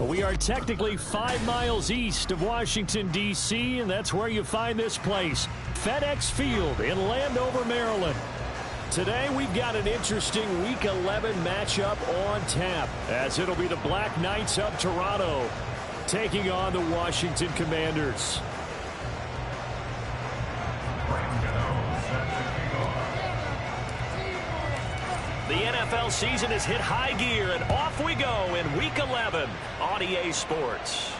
We are technically 5 miles east of Washington, D.C., and that's where you find this place, FedEx Field in Landover, Maryland. Today, we've got an interesting Week 11 matchup on tap, as it'll be the Black Knights of Toronto taking on the Washington Commanders. The NFL season has hit high gear, and off we go in Week 11 on EA Sports.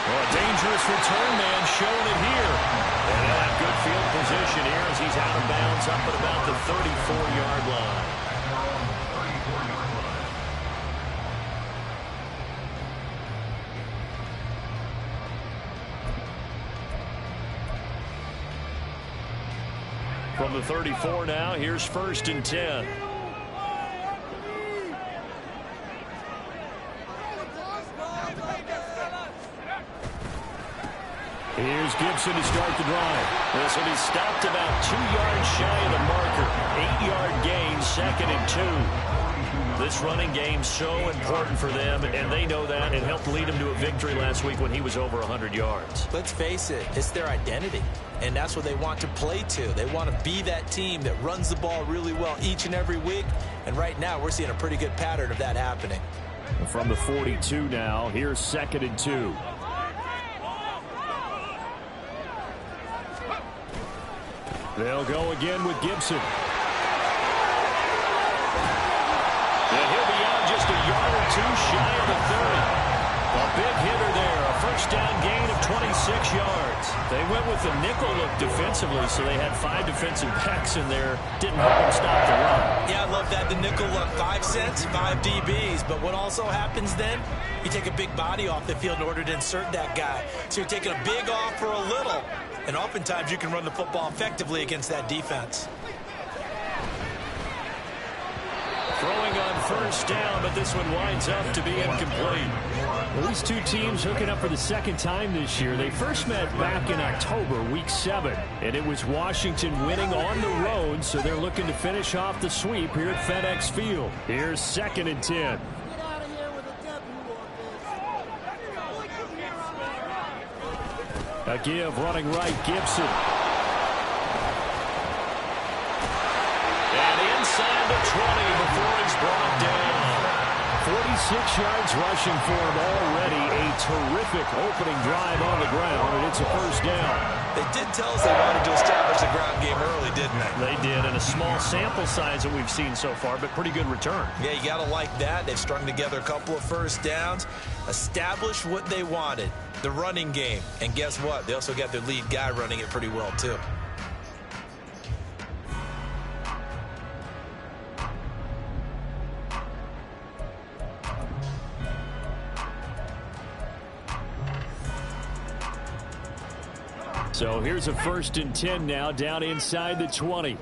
Well, a dangerous return man showing it here. And he'll have good field position here as he's out of bounds up at about the 34-yard line. From the 34 now, here's 1st and 10. Here's Gibson to start the drive. This will be stopped about 2 yards shy of the marker. 8-yard gain, 2nd and 2. This running game's so important for them, and they know that. It helped lead them to a victory last week when he was over 100 yards. Let's face it, it's their identity, and that's what they want to play to. They want to be that team that runs the ball really well each and every week, and right now we're seeing a pretty good pattern of that happening. From the 42 now, here's 2nd and 2. They'll go again with Gibson. And he'll be out just a yard or two shy of the 30. A big hitter there. A first down gain of 26 yards. They went with the nickel look defensively, so they had 5 defensive backs in there. Didn't help them stop the run. Yeah, I love that. The nickel look. 5 cents, 5 DBs. But what also happens then, you take a big body off the field in order to insert that guy. So you're taking a big off for a little. And oftentimes you can run the football effectively against that defense. Throwing on first down, but this one winds up to be incomplete. Well, these two teams hooking up for the second time this year. They first met back in October, Week 7, and it was Washington winning on the road, so they're looking to finish off the sweep here at FedEx Field. Here's 2nd and 10. A give running right, Gibson. And inside the 20 before he's brought down. 46 yards rushing for him already. A terrific opening drive on the ground, and it's a first down. They did tell us they wanted to establish the ground game early, didn't they? They did, and a small sample size that we've seen so far, but pretty good return. Yeah, you got to like that. They've strung together a couple of first downs, established what they wanted, the running game. And guess what? They also got their lead guy running it pretty well, too. So here's a 1st and 10 now, down inside the 20.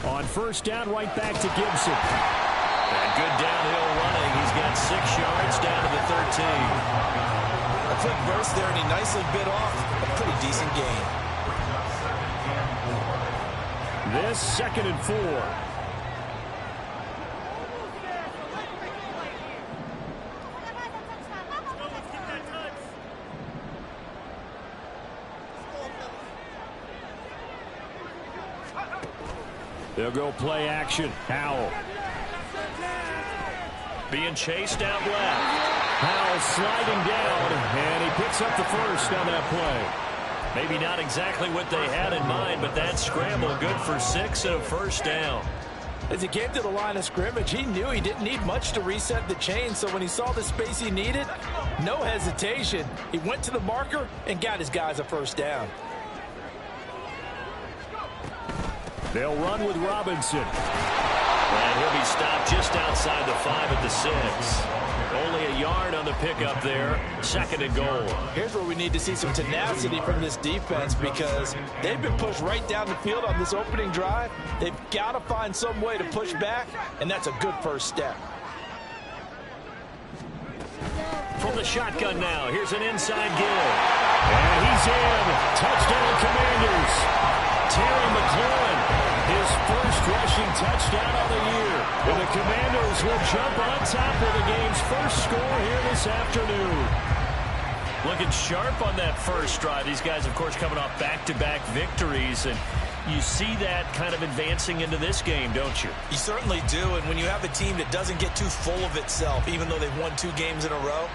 On first down, right back to Gibson. And good downhill running. He's got 6 yards down to the 13. A quick burst there, and he nicely bit off a pretty decent gain. This 2nd and 4. They'll go play action. Howell. Being chased out left. Howell sliding down, and he picks up the first on that play. Maybe not exactly what they had in mind, but that scramble good for 6 and a first down. As he came to the line of scrimmage, he knew he didn't need much to reset the chain, so when he saw the space he needed, no hesitation. He went to the marker and got his guys a first down. They'll run with Robinson. And he'll be stopped just outside the 5 at the 6. Only a yard on the pickup there. 2nd and goal. Here's where we need to see some tenacity from this defense, because they've been pushed right down the field on this opening drive. They've got to find some way to push back, and that's a good first step. From the shotgun now, here's an inside give. And he's in. Touchdown, Commanders. Terry McLaurin, his his first rushing touchdown of the year. And the Commanders will jump on top of the game's first score here this afternoon. Looking sharp on that first drive. These guys, of course, coming off back-to-back victories. And you see that kind of advancing into this game, don't you? You certainly do. And when you have a team that doesn't get too full of itself, even though they've won 2 games in a row,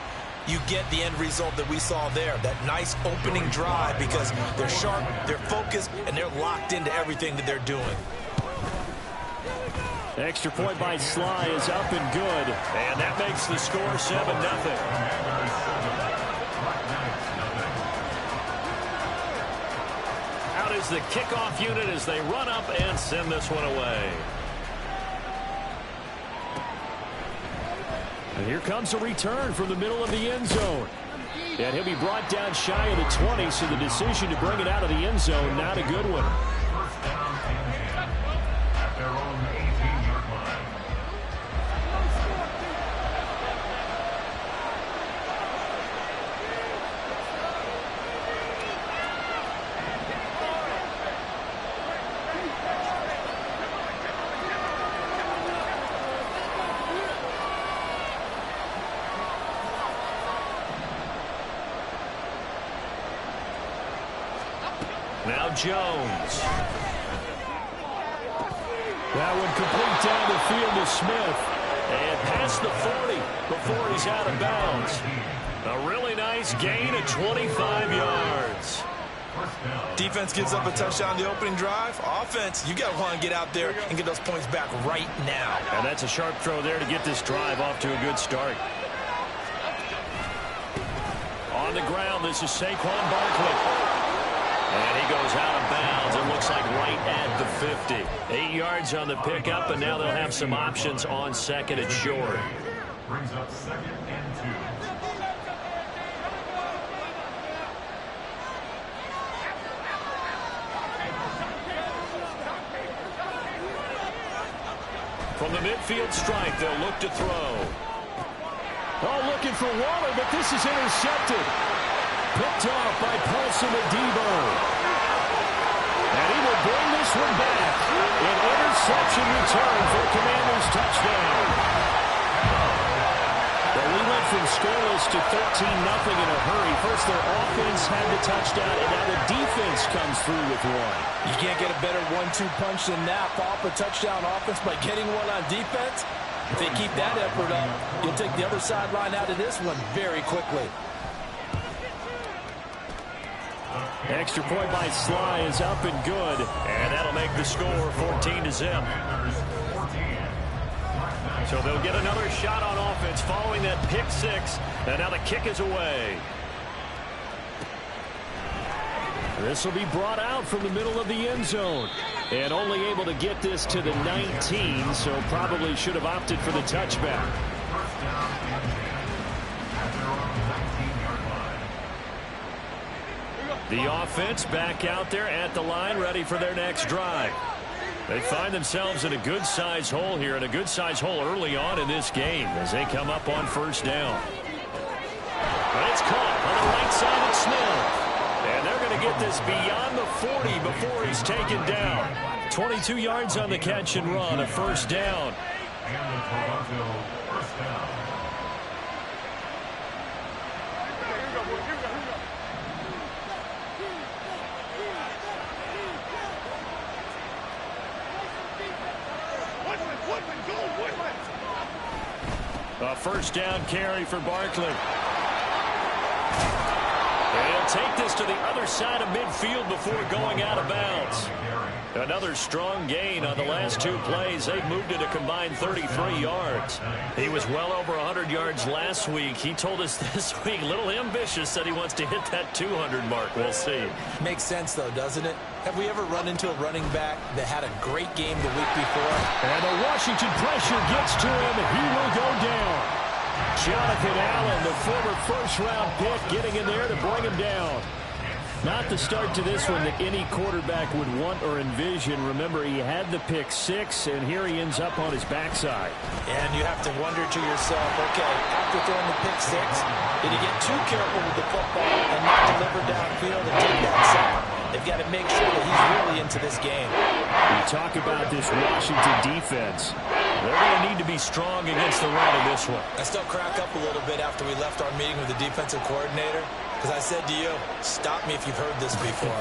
you get the end result that we saw there. That nice opening drive because they're sharp, they're focused, and they're locked into everything that they're doing. Extra point by Sly is up and good. And that makes the score 7-0. Out is the kickoff unit as they run up and send this one away. And here comes a return from the middle of the end zone. And he'll be brought down shy of the 20, so the decision to bring it out of the end zone, not a good one. Now Jones. That one complete down the field to Smith. And past the 40 before he's out of bounds. A really nice gain of 25 yards. Defense gives up a touchdown the opening drive. Offense, you got to want to get out there and get those points back right now. And that's a sharp throw there to get this drive off to a good start. On the ground, this is Saquon Barkley. And he goes out of bounds. It looks like right at the 50. 8 yards on the pickup, and now they'll have some options on second and short. Brings up 2nd and 2. From the midfield strike, they'll look to throw. Oh, looking for Waller, but this is intercepted. Picked off by Paulson Adebo. And he will bring this one back. An interception return for a Commanders touchdown. Well, we went from scoreless to 13-0 in a hurry. First, their offense had the touchdown, and now the defense comes through with one. You can't get a better 1-2 punch than that. Off a touchdown offense by getting one on defense. If they keep that effort up, you'll take the other sideline out of this one very quickly. Extra point by Sly is up and good. And that'll make the score 14-0. So they'll get another shot on offense following that pick six. And now the kick is away. This will be brought out from the middle of the end zone. And only able to get this to the 19, so probably should have opted for the touchback. The offense back out there at the line, ready for their next drive. They find themselves in a good-sized hole here, and a good-sized hole early on in this game as they come up on first down. But it's caught on the right side of Smith. And they're going to get this beyond the 40 before he's taken down. 22 yards on the catch and run, a first down. And the Toronto first down. A first down carry for Barkley. And he'll take this to the other side of midfield before going out of bounds. Another strong gain on the last 2 plays. They've moved it a combined 33 yards. He was well over 100 yards last week. He told us this week, a little ambitious, said he wants to hit that 200 mark. We'll see. Makes sense, though, doesn't it? Have we ever run into a running back that had a great game the week before? And the Washington pressure gets to him. He will go down. Jonathan Allen, the former first-round pick, getting in there to bring him down. Not the start to this one that any quarterback would want or envision. Remember, he had the pick 6, and here he ends up on his backside. And you have to wonder to yourself, okay, after throwing the pick 6, did he get too careful with the football and not deliver downfield and take that sack? They've got to make sure that he's really into this game. You talk about this Washington defense. They're going to need to be strong against the run in this one. I still crack up a little bit after we left our meeting with the defensive coordinator, because I said to you, stop me if you've heard this before.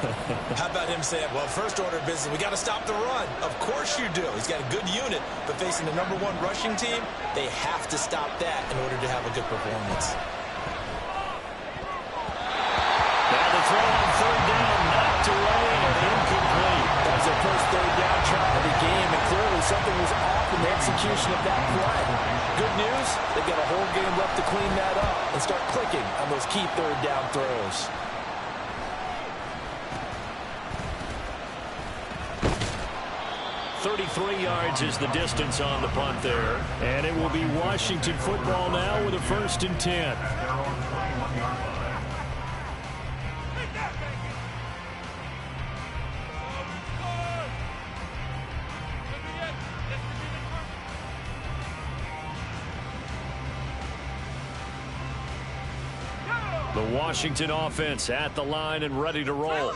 How about him saying, well, first order of business, we got to stop the run. Of course you do. He's got a good unit, but facing the #1 rushing team, they have to stop that in order to have a good performance. Now the throw on third down, knocked away and incomplete. That was their first third down try of the game, and clearly something was off in the execution of that play. Good news, they've got a whole game left to clean that up and start clicking on those key third down throws. .33 yards is the distance on the punt there. And it will be Washington football now with a 1st and 10. The Washington offense at the line and ready to roll.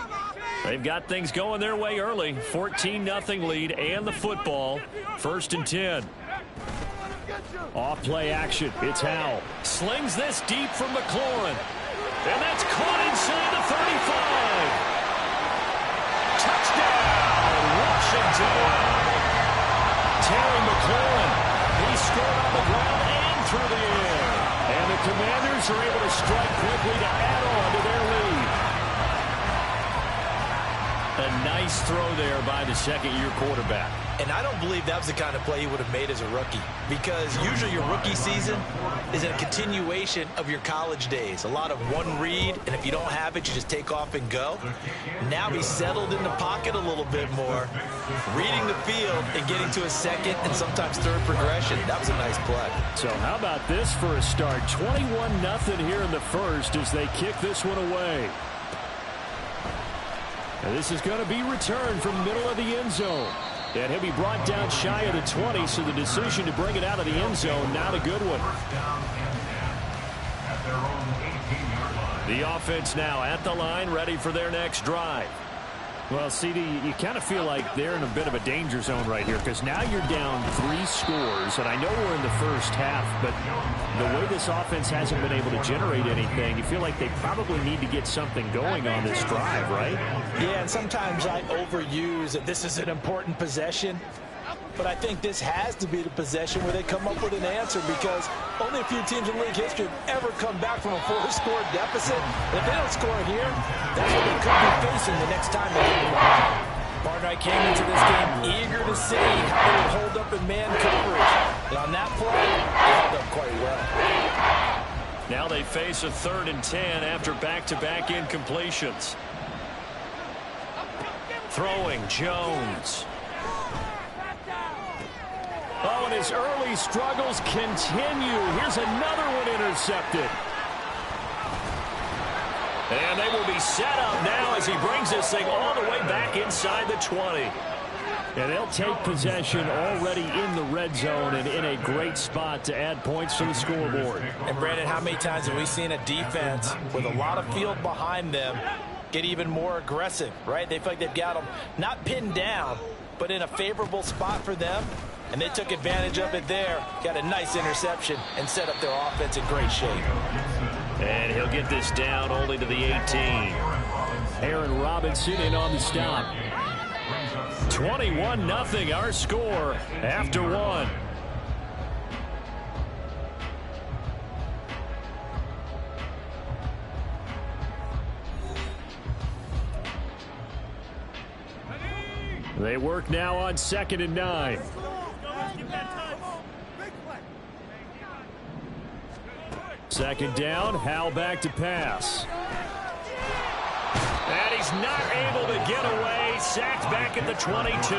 They've got things going their way early. 14-0 lead and the football. 1st and 10. Off play action. It's Howell. Slings this deep from McLaurin. And that's caught inside the 35. Touchdown, Washington. Terry McLaurin. He scored on the ground and through the air. And the Commanders are able to strike quickly to add on to their lead. A nice throw there by the second-year quarterback. And I don't believe that was the kind of play he would have made as a rookie, because usually your rookie season is a continuation of your college days. A lot of one read, and if you don't have it, you just take off and go. Now he's settled in the pocket a little bit more, reading the field and getting to a second and sometimes third progression. That was a nice play. So how about this for a start? 21-0 here in the first as they kick this one away. And this is going to be returned from middle of the end zone. And he'll be brought down shy of the 20, so the decision to bring it out of the end zone, not a good one. The offense now at the line, ready for their next drive. Well, CD, you kind of feel like they're in a bit of a danger zone right here, because now you're down 3 scores, and I know we're in the first half, but the way this offense hasn't been able to generate anything, you feel like they probably need to get something going on this drive, right? Yeah, and sometimes I overuse that this is an important possession, but I think this has to be the possession where they come up with an answer, because only a few teams in league history have ever come back from a 4-score deficit. And if they don't score here, that's what they could be facing the next time they get the ball. Barnwright came into this game eager to see how they would hold up in man coverage. And on that play, they held up quite well. Now they face a 3rd and 10 after back-to-back incompletions. Throwing Jones. Oh, and his early struggles continue. Here's another one intercepted. And they will be set up now as he brings this thing all the way back inside the 20. And they'll take possession already in the red zone and in a great spot to add points to the scoreboard. And, Brandon, how many times have we seen a defense with a lot of field behind them get even more aggressive, right? They feel like they've got them not pinned down, but in a favorable spot for them. And they took advantage of it there, got a nice interception, and set up their offense in great shape. And he'll get this down only to the 18. Aaron Robinson in on the stop. 21-0 our score after 1. They work now on 2nd and 9. Second down, Howell back to pass. And he's not able to get away. Sacked back at the 22.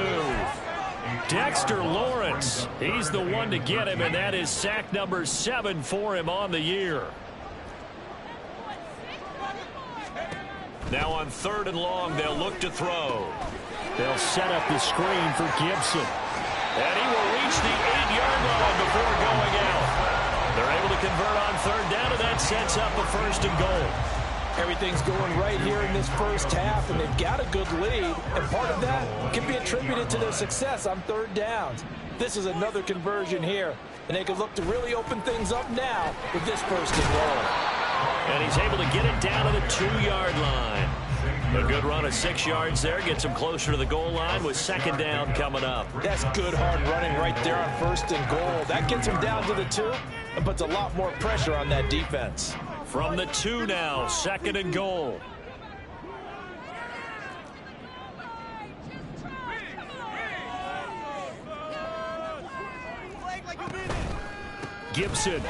Dexter Lawrence, he's the one to get him, and that is sack number 7 for him on the year. Now on 3rd and long, they'll look to throw. They'll set up the screen for Gibson. And he will reach the 8-yard line before going out. They're able to convert on 3rd down, and that sets up a 1st and goal. Everything's going right here in this first half, and they've got a good lead, and part of that can be attributed to their success on third downs. This is another conversion here, and they could look to really open things up now with this first and goal. And he's able to get it down to the 2-yard line. A good run of 6 yards there gets him closer to the goal line with second down coming up. That's good hard running right there on first and goal. That gets him down to the 2 and puts a lot more pressure on that defense. From the 2 now, second and goal. Gibson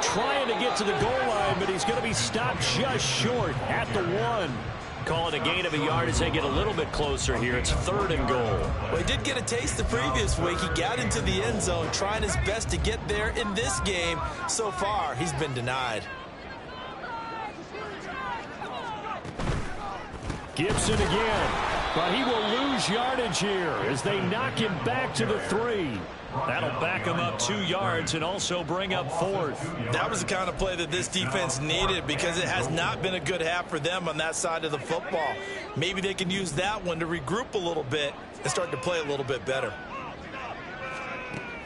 trying to get to the goal line, but he's going to be stopped just short at the 1. Call it a gain of a yard as they get a little bit closer here. It's third and goal. Well, he did get a taste the previous week. He got into the end zone, trying his best to get there in this game. So far, he's been denied. Gibson again, but he will lose yardage here as they knock him back to the 3. That'll back him up 2 yards and also bring up fourth. That was the kind of play that this defense needed because it has not been a good half for them on that side of the football. Maybe they can use that one to regroup a little bit and start to play a little bit better.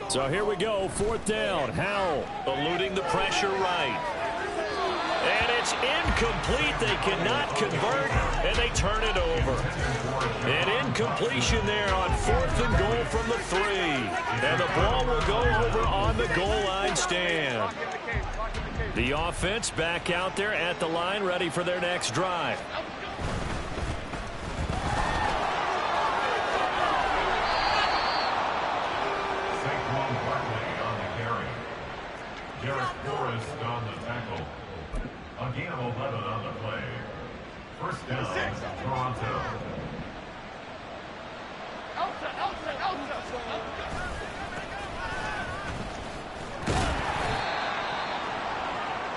So here we go, fourth down. Howell eluding the pressure right. And it's incomplete. They cannot convert, and they turn it over. An incompletion there on fourth and goal from the 3. And the ball will go over on the goal line stand. The offense back out there at the line, ready for their next drive. A gain of 11 on the play. First down, Toronto.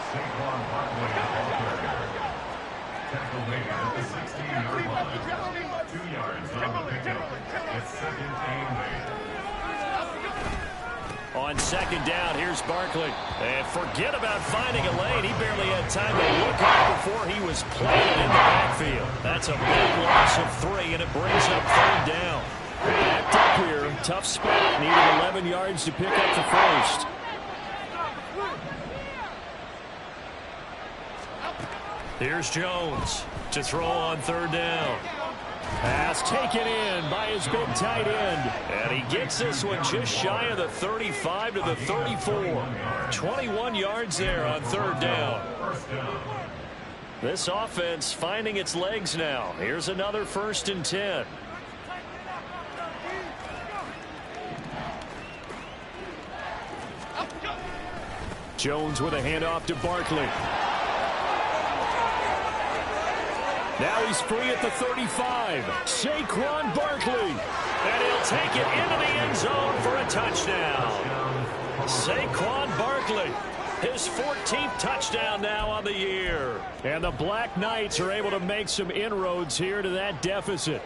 Saquon Barkley at ball carrier. Tackle made at the 16-yard line. 2 yards on the pickup. It's second and 8. On second down, here's Barkley. And forget about finding a lane. He barely had time to look up before he was planted in the backfield. That's a big loss of 3, and it brings up third down. Backed up here. Tough spot. Needed 11 yards to pick up the first. Here's Jones to throw on third down. Pass taken in by his big tight end. And he gets this one just shy of the 35 to the 34. 21 yards there on third down. This offense finding its legs now. Here's another 1st and 10. Jones with a handoff to Barkley. Now he's free at the 35. Saquon Barkley. And he'll take it into the end zone for a touchdown. Saquon Barkley. His 14th touchdown now on the year. And the Black Knights are able to make some inroads here to that deficit.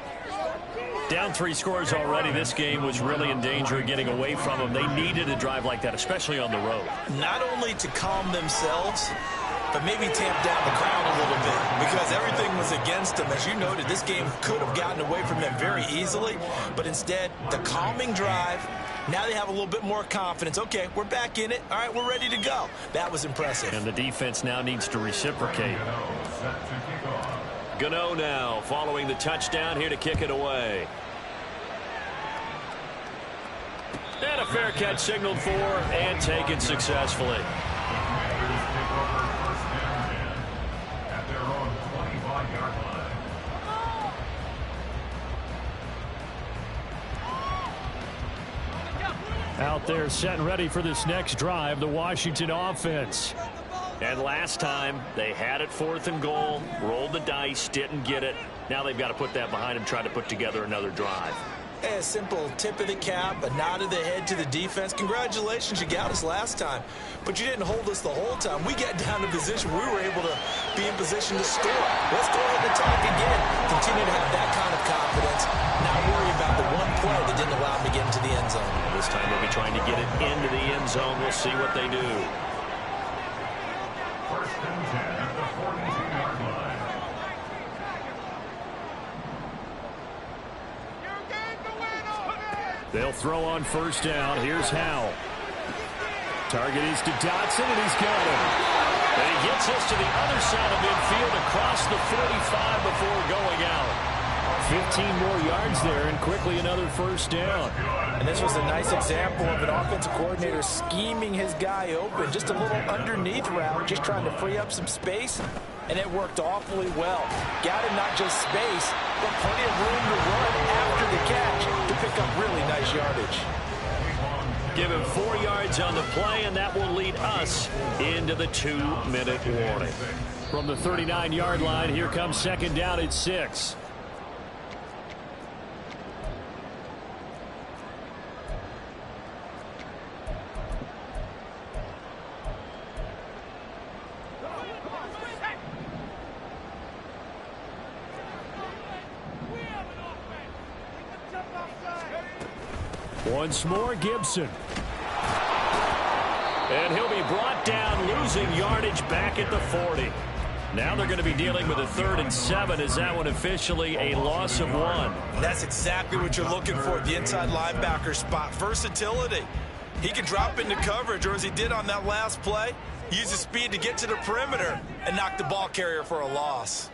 Down 3 scores already. This game was really in danger of getting away from them. They needed a drive like that, especially on the road. Not only to calm themselves, but maybe tamp down the crowd a little bit because everything was against them. As you noted, this game could have gotten away from them very easily, but instead, the calming drive, now they have a little bit more confidence. Okay, we're back in it. All right, we're ready to go. That was impressive. And the defense now needs to reciprocate. Gano now following the touchdown here to kick it away. And a fair catch signaled for and taken successfully. Out there set and ready for this next drive, the Washington offense. And last time, they had it 4th and goal, rolled the dice, didn't get it. Now they've got to put that behind them, try to put together another drive. A simple tip of the cap, a nod of the head to the defense. Congratulations, you got us last time, but you didn't hold us the whole time. We got down to position. We were able to be in position to score. Let's go ahead and attack again. Continue to have that kind of confidence. Not worry about the one play that didn't allow them to get into the end zone. This time they'll be trying to get it into the end zone. We'll see what they do. First and 10 at the 42-yard line. They'll throw on first down. Here's Howell. Target is to Dotson, and he's got him. And he gets us to the other side of midfield across the 45 before going out. 15 more yards there, and quickly another first down. And this was a nice example of an offensive coordinator scheming his guy open. Just a little underneath route, just trying to free up some space, and it worked awfully well. Got him not just space, but plenty of room to run after the catch to pick up really nice yardage. Give him 4 yards on the play, and that will lead us into the 2-minute warning. From the 39-yard line, here comes second down at 6. Once more, Gibson. And he'll be brought down, losing yardage back at the 40. Now they're going to be dealing with a 3rd and 7. Is that one officially a loss of 1? That's exactly what you're looking for, the inside linebacker spot. Versatility. He can drop into coverage, or as he did on that last play, use his speed to get to the perimeter and knock the ball carrier for a loss.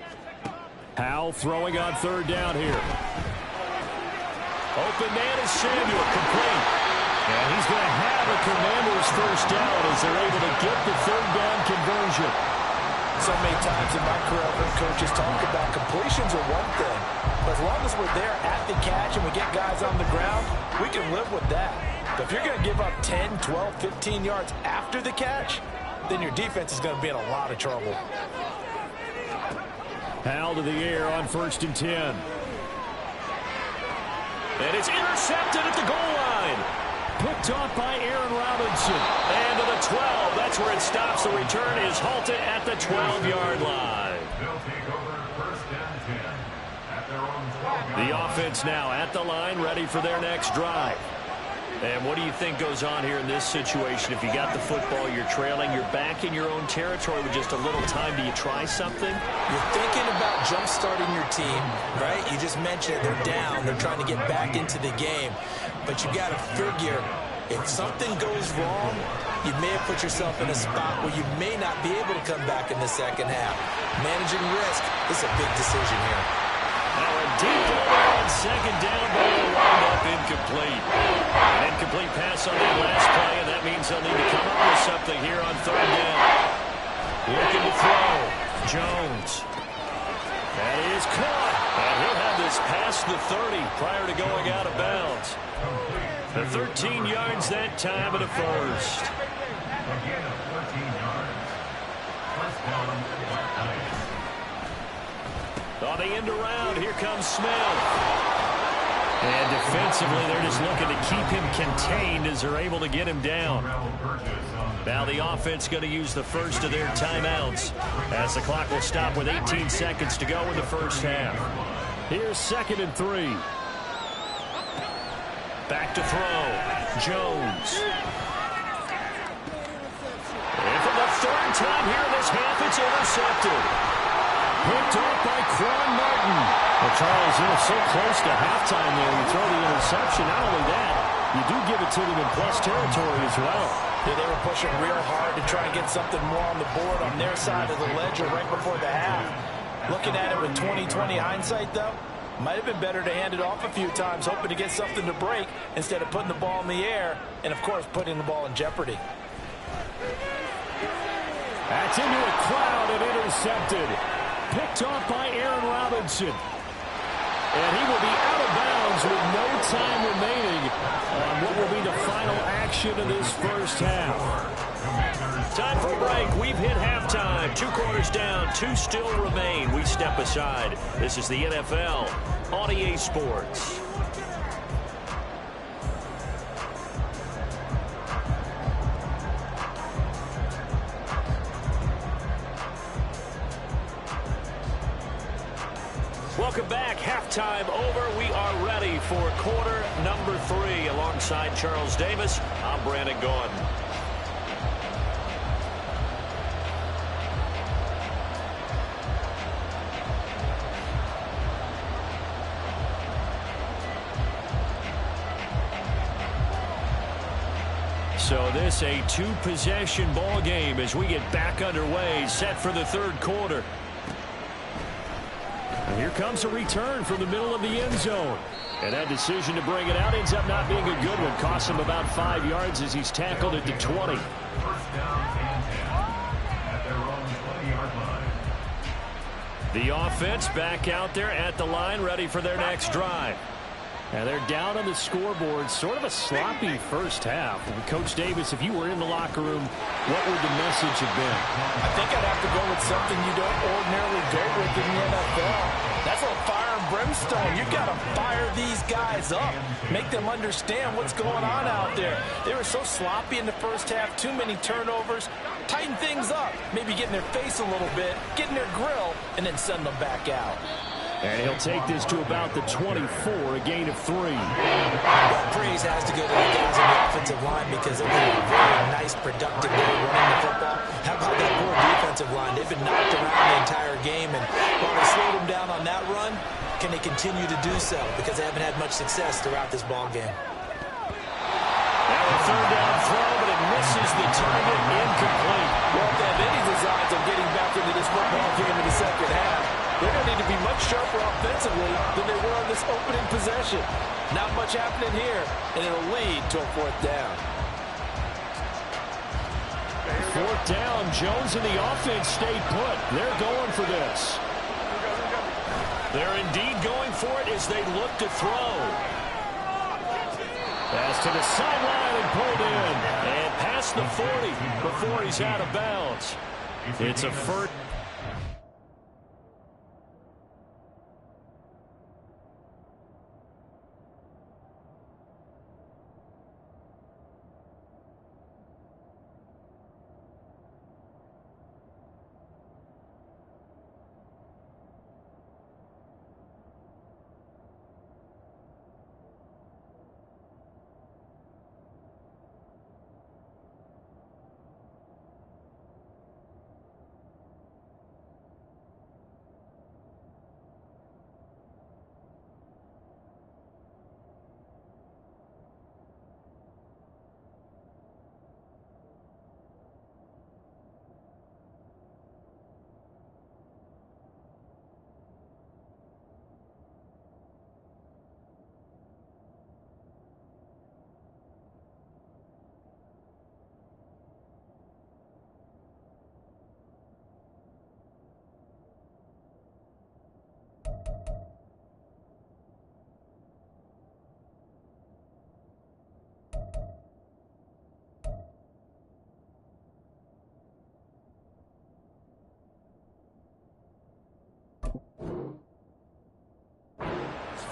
Howell throwing on 3rd down here. Open man is Samuel, complete. And he's going to have a Commanders first down as they're able to get the 3rd down conversion. So many times in my career, I've heard coaches talk about completions are one thing. But as long as we're there at the catch and we get guys on the ground, we can live with that. But if you're going to give up 10, 12, 15 yards after the catch, then your defense is going to be in a lot of trouble. Howell to the air on 1st and 10. And it's intercepted at the goal line. Picked off by Aaron Robinson. And to the 12. That's where it stops. The return is halted at the 12-yard line. They'll take over first and 10 at their own 12-yard. The offense now at the line, ready for their next drive. And what do you think goes on here in this situation? If you got the football, you're trailing, you're back in your own territory with just a little time. Do you try something? You're thinking about jump-starting your team, right? You just mentioned they're down. They're trying to get back into the game. But you got to figure, if something goes wrong, you may have put yourself in a spot where you may not be able to come back in the second half. Managing risk is a big decision here. Now a deep ball on second down, but it'll wind up incomplete. An incomplete pass on that last play, and that means they'll need to come up with something here on 3rd down. Looking to throw. Jones. That is caught. And he'll have this past the 30 prior to going out of bounds. The 13 yards that time at a first. Again, 13 yards. First down, Giants. On the end around, here comes Smith. And defensively, they're just looking to keep him contained as they're able to get him down. Now the offense going to use the first of their timeouts as the clock will stop with 18 seconds to go in the first half. Here's 2nd and 3. Back to throw. Jones. And for the 3rd time here in this half, it's intercepted. Picked off by Quan Martin. Well, Charles, you're so close to halftime there. You throw the interception. Not only that, you do give it to them in plus territory as well. Yeah, they were pushing real hard to try and get something more on the board on their side of the ledger right before the half. Looking at it with 20/20 hindsight, though, might have been better to hand it off a few times, hoping to get something to break instead of putting the ball in the air and, of course, putting the ball in jeopardy. That's into a crowd and intercepted. Picked off by Aaron Robinson. And he will be out of bounds with no time remaining on what will be the final action of this first half. Time for a break. We've hit halftime. 2 quarters down, 2 still remain. We step aside. This is the NFL on EA Sports. Welcome back. Halftime over. We are ready for quarter number 3. Alongside Charles Davis, I'm Brandon Gordon. So this a two-possession ball game as we get back underway, set for the third quarter. And here comes a return from the middle of the end zone. And that decision to bring it out ends up not being a good one. Costs him about 5 yards as he's tackled at the 20. First down and 10 at their own 20-yard line. The offense back out there at the line, ready for their next drive. And they're down on the scoreboard. Sort of a sloppy first half. And Coach Davis, if you were in the locker room, what would the message have been? I think I'd have to go with something you don't ordinarily go with in the NFL. That's a fire and brimstone. You've got to fire these guys up. Make them understand what's going on out there. They were so sloppy in the first half. Too many turnovers. Tighten things up. Maybe get in their face a little bit. Get in their grill. And then send them back out. And he'll take this to about the 24, a gain of 3. Praise has to go to the guys on the offensive line because they're doing a very nice, productive day running the football. How about that poor defensive line? They've been knocked around the entire game, and while they slowed them down on that run, can they continue to do so? Because they haven't had much success throughout this ball game. Now a third down throw, but it misses the target, incomplete. Well, if they have any designs of getting back into this football game in the second half, they're going to need to be much sharper offensively than they were on this opening possession. Not much happening here, and it'll lead to a fourth down. Fourth down, Jones and the offense stayed put. They're going for this. They're indeed going for it as they look to throw. Pass to the sideline and pulled in. And past the 40 before he's out of bounds. It's a first.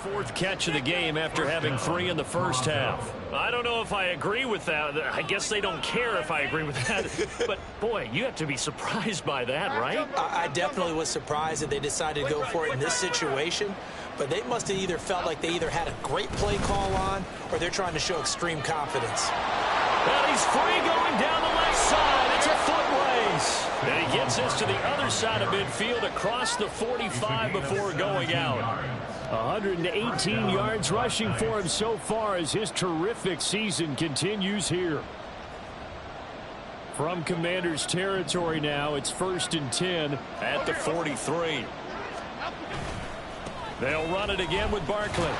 Fourth catch of the game after having 3 in the first half. I don't know if I agree with that. I guess they don't care if I agree with that. But, boy, you have to be surprised by that, right? I definitely was surprised that they decided to go for it in this situation. But they must have either felt like they either had a great play call on or they're trying to show extreme confidence. And he's free going down the left side. It's a foot race. And he gets us to the other side of midfield across the 45 before going out. 118 yards rushing for him so far as his terrific season continues here. From Commander's territory now, it's 1st and 10 at the 43. They'll run it again with Barkley.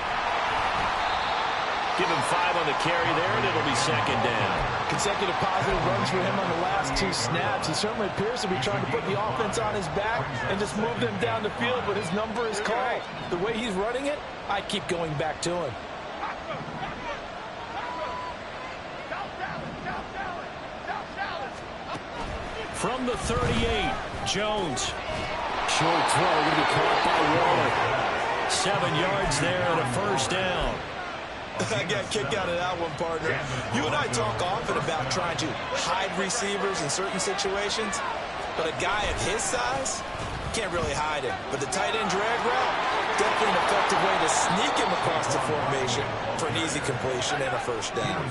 Give him 5 on the carry there, and it'll be 2nd down. Consecutive positive runs for him on the last 2 snaps. He certainly appears to be trying to put the offense on his back and just move them down the field, but his number is called. The way he's running it, I keep going back to him. From the 38, Jones. Short throw, going to be caught by Waller. 7 yards there and a 1st down. I got a kick out of that one, partner. You and I talk often about trying to hide receivers in certain situations, but a guy of his size can't really hide him. But the tight end drag route, definitely an effective way to sneak him across the formation for an easy completion and a 1st down.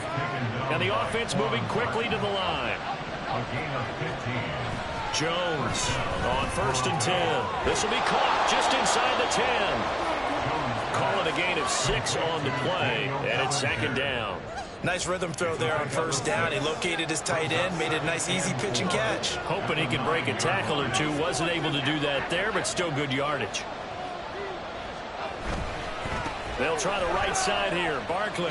And the offense moving quickly to the line. Jones on 1st and 10. This will be caught just inside the 10. Call it a gain of 6 on the play, and it's 2nd down. Nice rhythm throw there on first down. He located his tight end, made it a nice easy pitch and catch. Hoping he could break a tackle or two. Wasn't able to do that there, but still good yardage. They'll try the right side here. Barkley.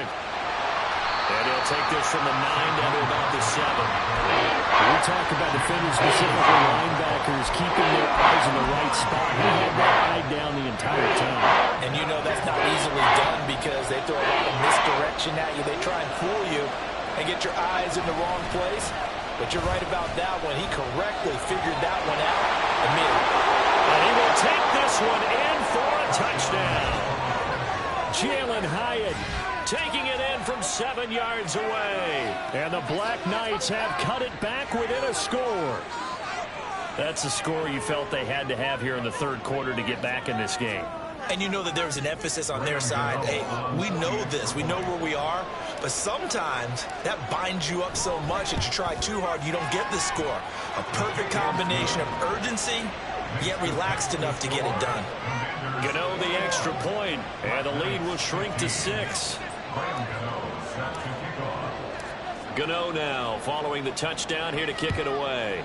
And he'll take this from the 9 down to about the 7. We talk about defenders, specifically linebackers, keeping their eyes in the right spot. He had that eye down the entire time. And you know that's not easily done because they throw a lot of misdirection at you. They try and fool you and get your eyes in the wrong place. But you're right about that one. He correctly figured that one out and made it. And he will take this one in for a touchdown. Jalen Hyatt taking it in from 7 yards away. And the Black Knights have cut it back within a score. That's a score you felt they had to have here in the third quarter to get back in this game. And you know that there's an emphasis on their side. Hey, we know this. We know where we are. But sometimes that binds you up so much that you try too hard, you don't get the score. A perfect combination of urgency, yet relaxed enough to get it done. Gano the extra point, and the lead will shrink to 6. Gano now following the touchdown here to kick it away.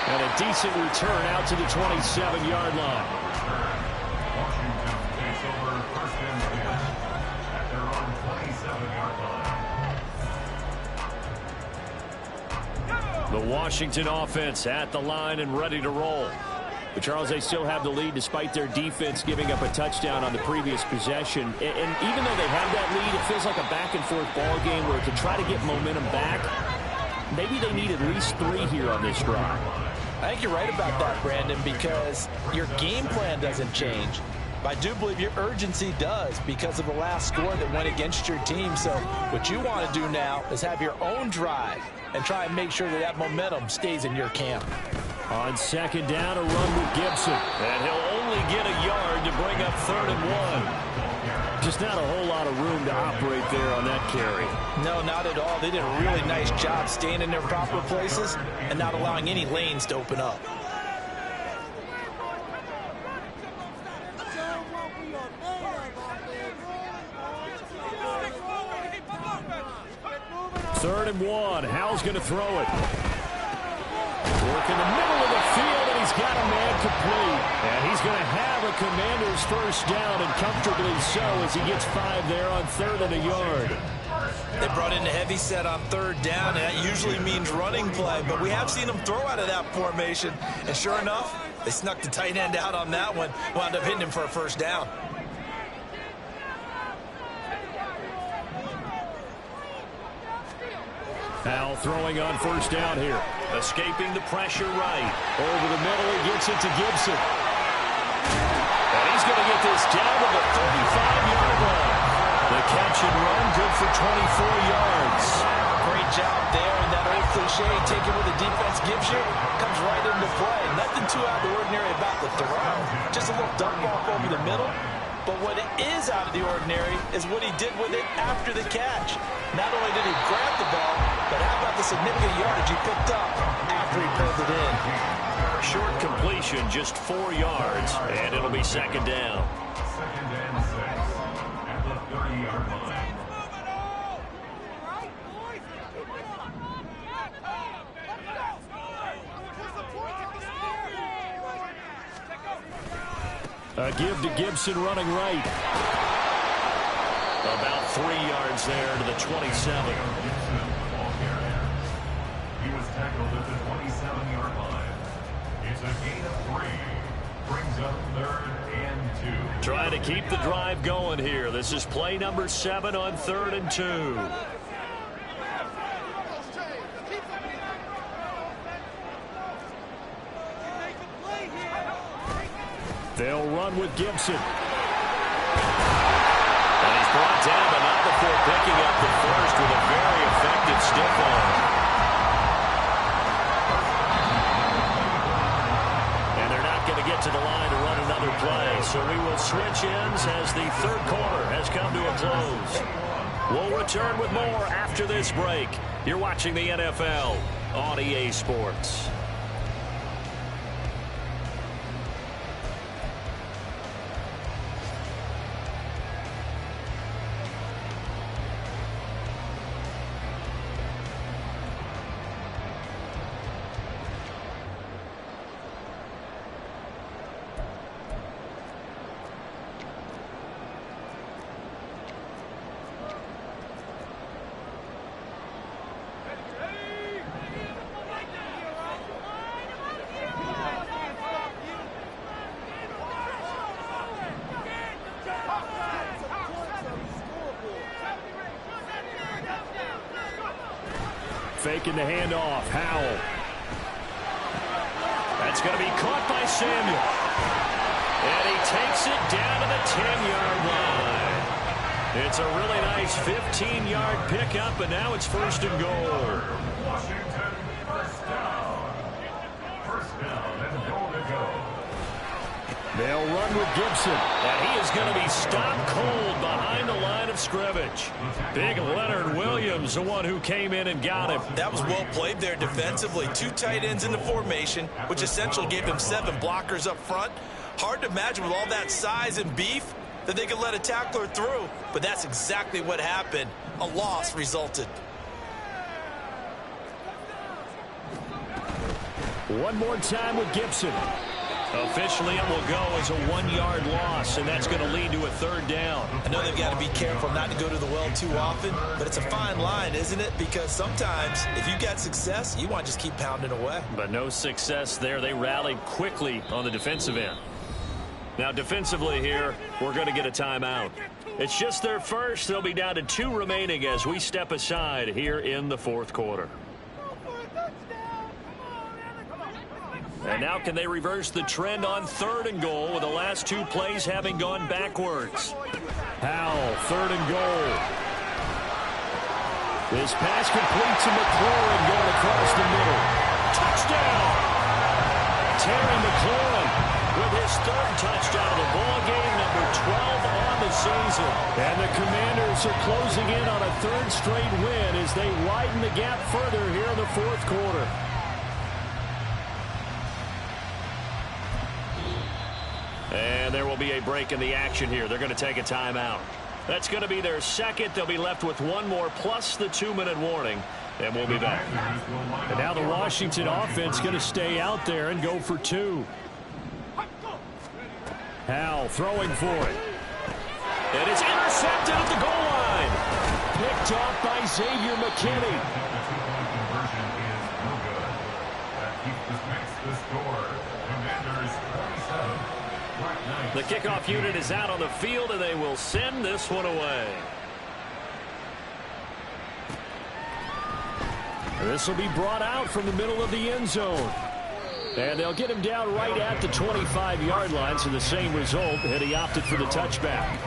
And a decent return out to the 27-yard line. Washington takes over first and 10 at their own 27-yard line. The Washington offense at the line and ready to roll. But, Charles, they still have the lead despite their defense giving up a touchdown on the previous possession. And even though they have that lead, it feels like a back-and-forth ball game where to try to get momentum back, maybe they need at least 3 here on this drive. I think you're right about that, Brandon, because your game plan doesn't change. But I do believe your urgency does because of the last score that went against your team. So what you want to do now is have your own drive and try and make sure that that momentum stays in your camp. On second down, a run with Gibson. And he'll only get a yard to bring up 3rd and 1. Just not a whole lot of room to operate there on that carry. No, not at all. They did a really nice job staying in their proper places and not allowing any lanes to open up. Third and 1. Howell's going to throw it. Work in the middle of the field, and he's got a man complete. And he's going to have a Commander's first down, and comfortably so as he gets 5 there on 3rd and a yard. They brought in a heavy set on 3rd down, and that usually means running play. But we have seen them throw out of that formation. And sure enough, they snuck the tight end out on that one. Wound up hitting him for a first down. Howell throwing on first down here. Escaping the pressure right. Over the middle, he gets it to Gibson. And he's going to get this down to the 35-yard line. The catch and run, good for 24 yards. Great job there, and that old cliche, taking what the defense gives you, comes right into play. Nothing too out of the ordinary about the throw. Just a little dump off over the middle. But what is out of the ordinary is what he did with it after the catch. Not only did he grab the ball, but how about the significant yardage he picked up after he pulled it in. Short completion, just 4 yards, and it'll be second down. Second and 6 at the 30-yard line. A give to Gibson running right. About 3 yards there to the 27. He was tackled at the 27-yard line. It's a gain of 3. Brings up 3rd and 2. Trying to keep the drive going here. This is play number 7 on 3rd and 2. They'll run with Gibson. And he's brought down, but not before picking up the first with a very effective stiff arm. And they're not going to get to the line to run another play. So we will switch ends as the third quarter has come to a close. We'll return with more after this break. You're watching the NFL on EA Sports. faking the handoff. Howell. That's going to be caught by Samuel. And he takes it down to the 10-yard line. It's a really nice 15-yard pickup, and now it's 1st and goal. Washington, first down. First down and goal to go. They'll run with Gibson. And he is going to be stopped cold behind the line of scrimmage. Big Leonard Williams, the one who came in and got him. That was well played there defensively. 2 tight ends in the formation, which essentially gave them 7 blockers up front. Hard to imagine with all that size and beef that they could let a tackler through. But that's exactly what happened. A loss resulted. One more time with Gibson. Officially, it will go as a 1-yard loss, and that's going to lead to a 3rd down. I know they've got to be careful not to go to the well too often, but it's a fine line, isn't it? Because sometimes, if you got success, you want to just keep pounding away. But no success there. They rallied quickly on the defensive end. Now, defensively here, we're going to get a timeout. It's just their first. They'll be down to 2 remaining as we step aside here in the 4th quarter. And now can they reverse the trend on 3rd and goal with the last 2 plays having gone backwards? Howell, 3rd and goal. This pass complete to McLaurin going across the middle. Touchdown! Terry McLaurin with his 3rd touchdown of the ball game, number 12 on the season. And the Commanders are closing in on a 3rd straight win as they widen the gap further here in the 4th quarter. And there will be a break in the action here. They're going to take a timeout. That's going to be their 2nd. They'll be left with 1 more plus the 2-minute warning. And we'll be back. And now the Washington offense going to stay out there and go for 2. Howell throwing for it. And it's intercepted at the goal line. Picked off by Xavier McKinney. Conversion is no good. That makes the score. Commanders 37. The kickoff unit is out on the field, and they will send this one away. This will be brought out from the middle of the end zone. And they'll get him down right at the 25-yard line, so the same result, and he opted for the touchback.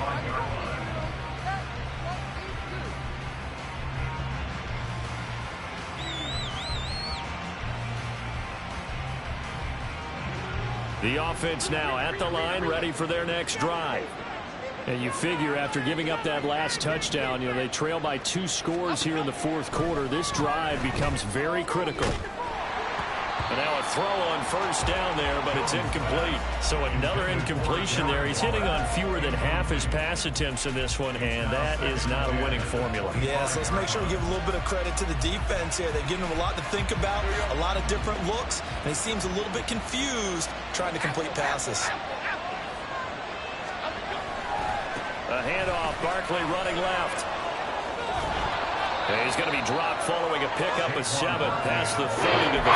The offense now at the line, ready for their next drive. And you figure after giving up that last touchdown, they trail by 2 scores here in the 4th quarter. This drive becomes very critical. And now a throw on 1st down there, but it's incomplete. So another incompletion there. He's hitting on fewer than half his pass attempts in this one, and that is not a winning formula. Yeah, so let's make sure we give a little bit of credit to the defense here. They've given him a lot to think about, a lot of different looks, and he seems a little bit confused trying to complete passes. A handoff, Barkley running left. And he's going to be dropped following a pickup of 7 past the 30 to the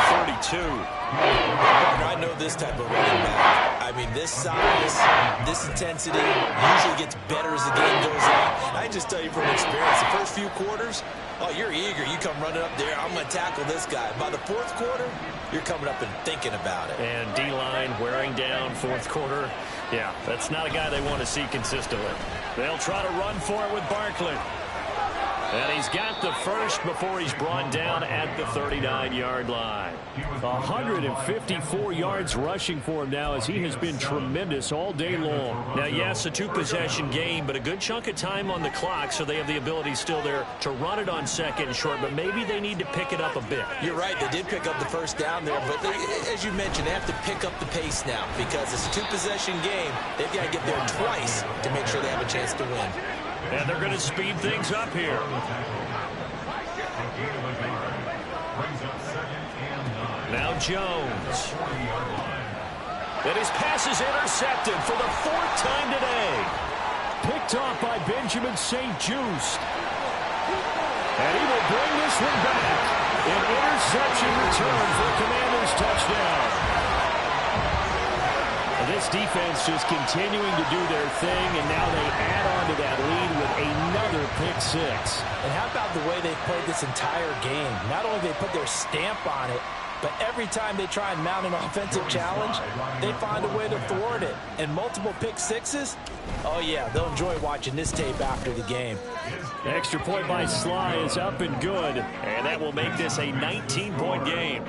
32. I know this type of running back. I mean, this size, this intensity usually gets better as the game goes on. I just tell you from experience, the first few quarters, oh, you're eager. You come running up there, I'm going to tackle this guy. By the 4th quarter, you're coming up and thinking about it. And D-line wearing down 4th quarter. Yeah, that's not a guy they want to see consistently. They'll try to run for it with Barkley. And he's got the first before he's brought down at the 39-yard line. 154 yards rushing for him now as he has been tremendous all day long. Now, yes, a 2-possession game, but a good chunk of time on the clock, so they have the ability still there to run it on 2nd and short, but maybe they need to pick it up a bit. You're right. They did pick up the 1st down there, but as you mentioned, they have to pick up the pace now because it's a 2-possession game. They've got to get there twice to make sure they have a chance to win. And they're going to speed things up here. Now Jones. And his pass is intercepted for the 4th time today. Picked off by Benjamin St-Juste. And he will bring this one back. An interception return for a Commanders touchdown. This defense just continuing to do their thing, and now they add on to that lead with another pick six. And how about the way they played this entire game? Not only they put their stamp on it, but every time they try and mount an offensive challenge, they find a way to thwart it. And multiple pick sixes, oh yeah, they'll enjoy watching this tape after the game. Extra point by Sly is up and good, and that will make this a 19-point game.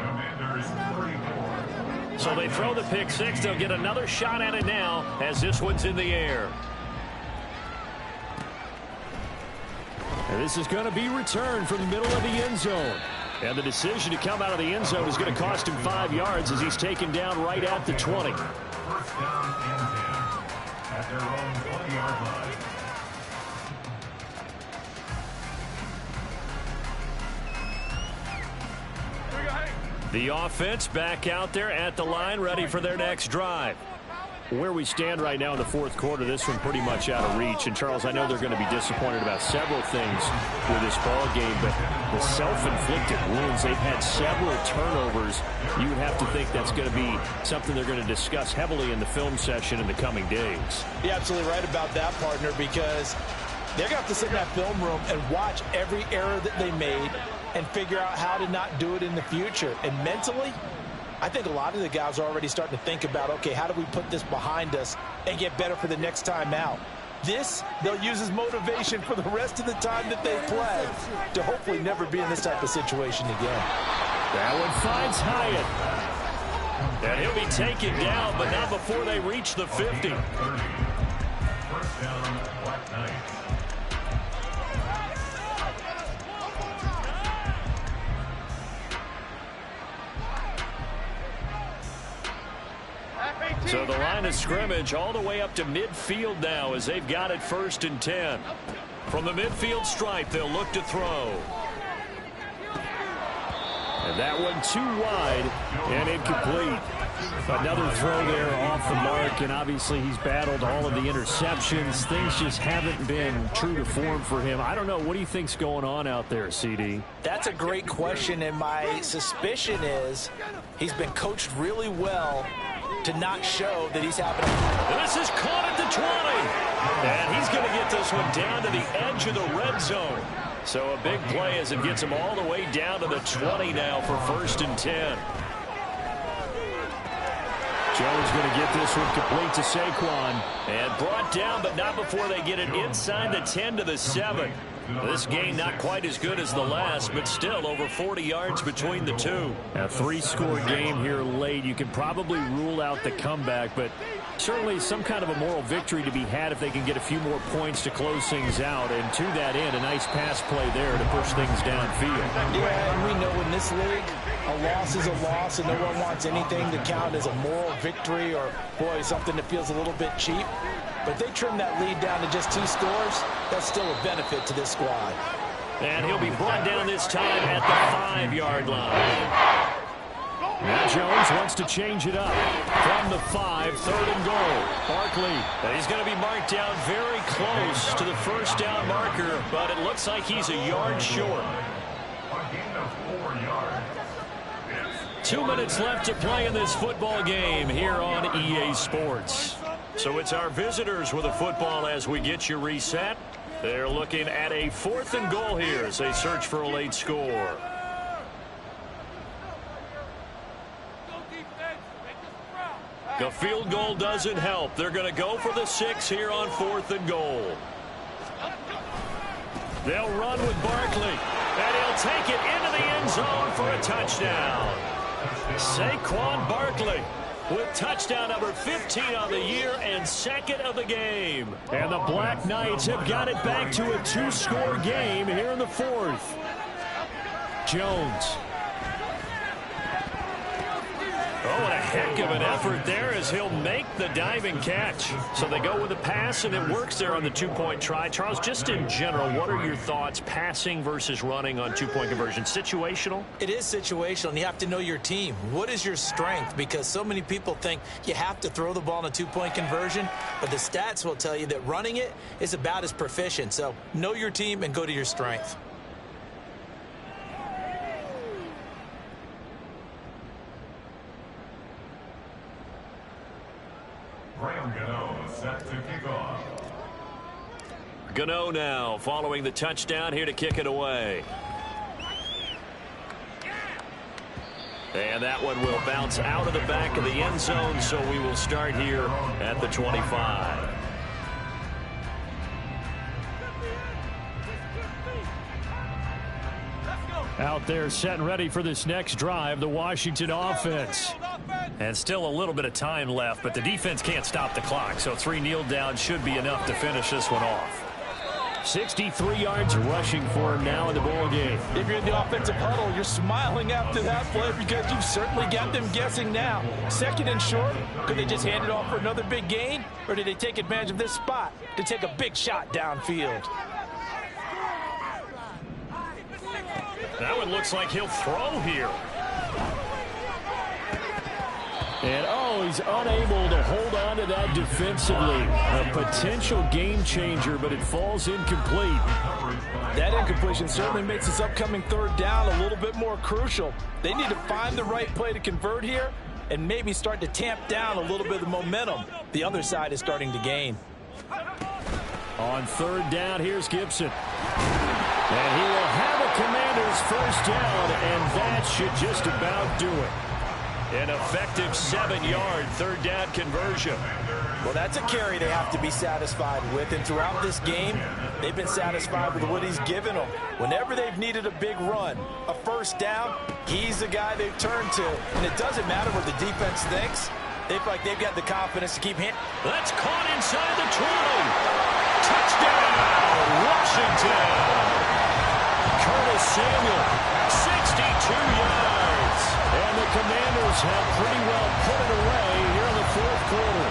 So they throw the pick six. They'll get another shot at it now as this one's in the air. And this is going to be returned from the middle of the end zone. And the decision to come out of the end zone is going to cost him 5 yards as he's taken down right at the 20. First down and 10 at their own 20-yard line. The offense back out there at the line, ready for their next drive. Where we stand right now in the fourth quarter, this one pretty much out of reach. And, Charles, I know they're going to be disappointed about several things with this ball game, but the self-inflicted wounds, they've had several turnovers. You would have to think that's going to be something they're going to discuss heavily in the film session in the coming days. You're absolutely right about that, partner, because they're going to have to sit in that film room and watch every error that they made and figure out how to not do it in the future. And mentally, I think a lot of the guys are already starting to think about, okay, how do we put this behind us and get better for the next time out? This, they'll use as motivation for the rest of the time that they play to hopefully never be in this type of situation again. That one finds Hyatt. And he'll be taken down, but not before they reach the 50. First down, Black Knights. So the line of scrimmage all the way up to midfield now as they've got it 1st and 10. From the midfield stripe, they'll look to throw. And that one too wide and incomplete. Another throw there off the mark, and obviously he's battled all of the interceptions. Things just haven't been true to form for him. I don't know. What do you think's going on out there, CD? That's a great question, and my suspicion is he's been coached really well to not show that he's having This is caught at the 20. And he's going to get this one down to the edge of the red zone. So a big play as it gets him all the way down to the 20 now for 1st and 10. Jones going to get this one complete to Saquon. And brought down, but not before they get it inside the 10 to the 7. This game not quite as good as the last, but still over 40 yards between the two. A 3-score game here late. You can probably rule out the comeback, but certainly some kind of a moral victory to be had if they can get a few more points to close things out. And to that end, a nice pass play there to push things downfield. Yeah, and we know in this league, a loss is a loss, and no one wants anything to count as a moral victory or, boy, something that feels a little bit cheap. But if they trim that lead down to just 2 scores, that's still a benefit to this squad. And he'll be brought down this time at the 5-yard line. Now Jones wants to change it up. From the 5, 3rd and goal. Barkley. And he's going to be marked down very close to the first down marker, but it looks like he's a yard short. 2 minutes left to play in this football game here on EA Sports. So it's our visitors with the football as we get you reset. They're looking at a 4th and goal here as they search for a late score. The field goal doesn't help. They're going to go for the 6 here on 4th and goal. They'll run with Barkley, and he'll take it into the end zone for a touchdown. Saquon Barkley with touchdown number 15 on the year and 2nd of the game. And the Black Knights have got it back to a 2-score game here in the 4th. Jones. Oh, what a heck of an effort there as he'll make the diving catch. So they go with the pass, and it works there on the 2-point try. Charles, just in general, what are your thoughts passing versus running on 2-point conversion? Situational? It is situational, and you have to know your team. What is your strength? Because so many people think you have to throw the ball in a 2-point conversion, but the stats will tell you that running it is about as proficient. So know your team and go to your strength. Gano now following the touchdown here to kick it away. And that one will bounce out of the back of the end zone, so we will start here at the 25. Out there set and ready for this next drive, the Washington offense. And still a little bit of time left, but the defense can't stop the clock, so 3 kneel downs should be enough to finish this one off. 63 yards rushing for him now in the ball game. If you're in the offensive huddle, you're smiling after that play because you've certainly got them guessing now. 2nd and short, could they just hand it off for another big gain? Or did they take advantage of this spot to take a big shot downfield? That one looks like he'll throw here. And, he's unable to hold on to that defensively. A potential game changer, but it falls incomplete. That incompletion certainly makes this upcoming 3rd down a little bit more crucial. They need to find the right play to convert here and maybe start to tamp down a little bit of the momentum the other side is starting to gain. On 3rd down, here's Gibson. And he will have a Commanders 1st down, and that should just about do it. An effective 7-yard 3rd down conversion. Well, that's a carry they have to be satisfied with, and throughout this game, they've been satisfied with what he's given them. Whenever they've needed a big run, a 1st down, he's the guy they've turned to. And it doesn't matter what the defense thinks. They feel like they've got the confidence to keep hitting. That's caught inside the 20. Touchdown, Washington. Curtis Samuel, 62 yards. And the Commanders have pretty well put it away here in the 4th quarter.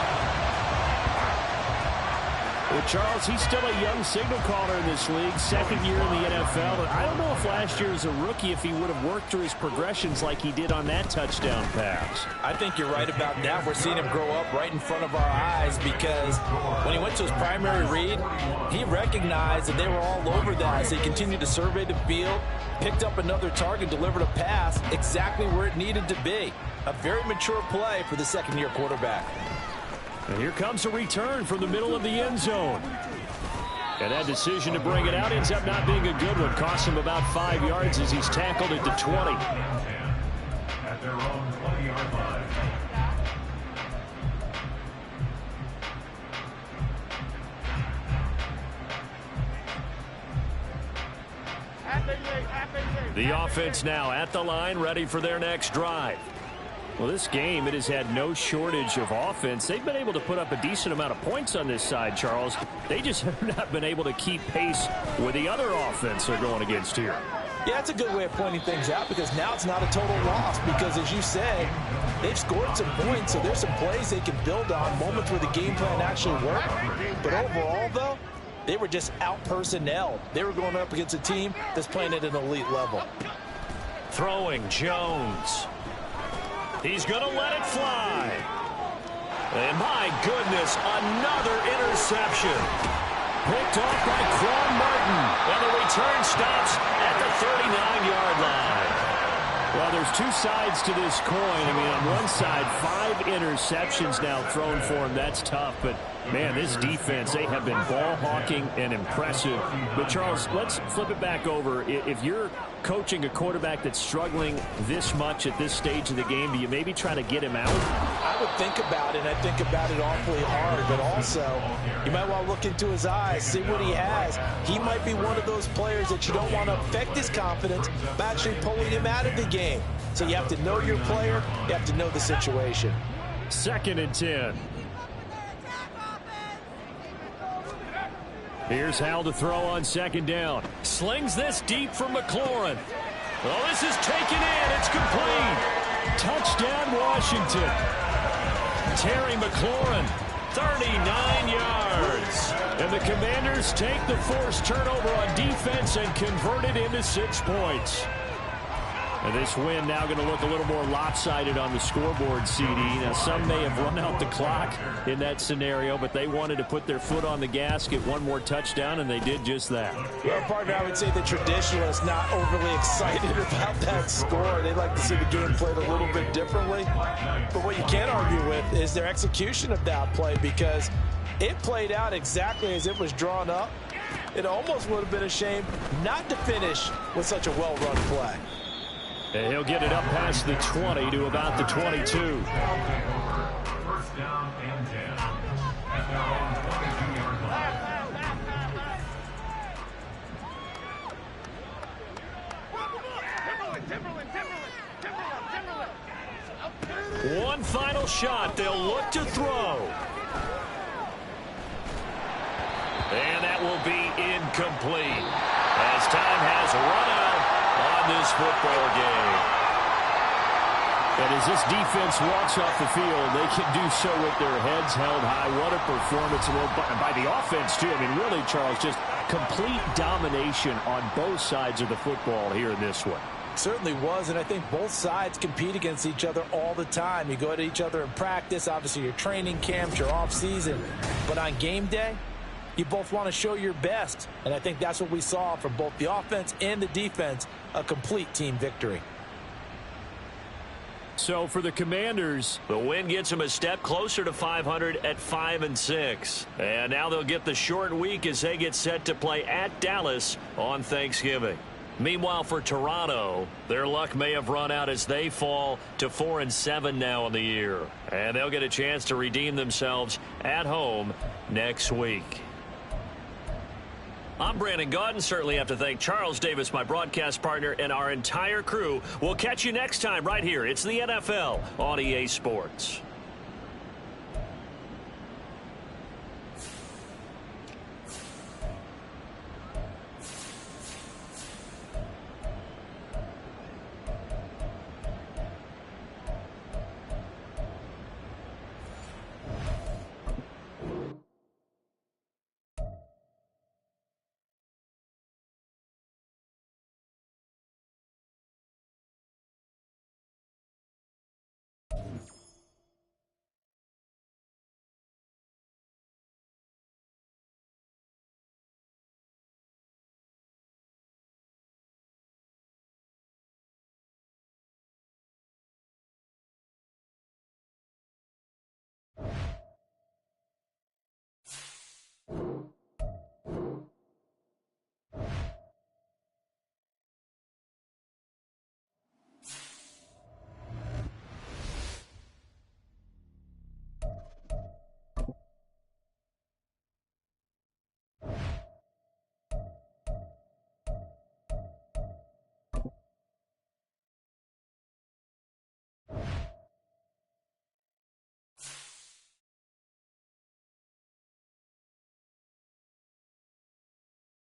Well, Charles, he's still a young signal caller in this league, 2nd year in the NFL. But I don't know if last year as a rookie, if he would have worked through his progressions like he did on that touchdown pass. I think you're right about that. We're seeing him grow up right in front of our eyes because when he went to his primary read, he recognized that they were all over that as he continued to survey the field, picked up another target, delivered a pass exactly where it needed to be. A very mature play for the 2nd-year quarterback. And here comes a return from the middle of the end zone. And that decision to bring it out ends up not being a good one. Costs him about 5 yards as he's tackled at the 20. At their own 20-yard line. The offense now at the line, ready for their next drive. Well, this game, it has had no shortage of offense. They've been able to put up a decent amount of points on this side, Charles. They just have not been able to keep pace with the other offense they're going against here. Yeah, that's a good way of pointing things out because now it's not a total loss because, as you said, they've scored some points, so there's some plays they can build on, moments where the game plan actually worked. But overall, though, they were just out-personnel. They were going up against a team that's playing at an elite level. Throwing Jones. He's going to let it fly. And my goodness, another interception. Picked off by Quan Martin. And the return stops at the 39-yard line. Well, there's 2 sides to this coin. I mean, on one side, 5 interceptions now thrown for him. That's tough. But, man, this defense, they have been ball hawking and impressive. But, Charles, let's flip it back over. If you're coaching a quarterback that's struggling this much at this stage of the game, do you maybe try to get him out? I would think about it, and I think about it awfully hard. But also, you might want to look into his eyes, see what he has. He might be one of those players that you don't want to affect his confidence by actually pulling him out of the game. So you have to know your player. You have to know the situation. 2nd and 10. Here's Hal to throw on 2nd down. Slings this deep from McLaurin. Well, this is taken in. It's complete. Touchdown, Washington. Terry McLaurin, 39 yards. And the Commanders take the forced turnover on defense and convert it into 6 points. And this win now going to look a little more lopsided on the scoreboard, CD. Now, some may have run out the clock in that scenario, but they wanted to put their foot on the gas, get one more touchdown, and they did just that. Well, partner, I would say the traditionalists not overly excited about that score. They'd like to see the game played a little bit differently. But what you can't argue with is their execution of that play because it played out exactly as it was drawn up. it almost would have been a shame not to finish with such a well-run play. And he'll get it up past the 20 to about the 22. First down and 10. At their own 22-yard line. One final shot. They'll look to throw. And that will be incomplete as time has run out on this football game. And as this defense walks off the field, they can do so with their heads held high. What a performance by the offense, too. I mean, really, Charles, just complete domination on both sides of the football here in this one. Certainly was, and I think both sides compete against each other all the time. You go at each other in practice, obviously your training camps, your off-season. But on game day, you both want to show your best. And I think that's what we saw from both the offense and the defense, a complete team victory. So for the Commanders, the win gets them a step closer to 500 at 5-6. And now they'll get the short week as they get set to play at Dallas on Thanksgiving. Meanwhile, for Toronto, their luck may have run out as they fall to 4-7 now in the year. And they'll get a chance to redeem themselves at home next week. I'm Brandon Gaudin. Certainly have to thank Charles Davis, my broadcast partner, and our entire crew. We'll catch you next time right here. It's the NFL on EA Sports.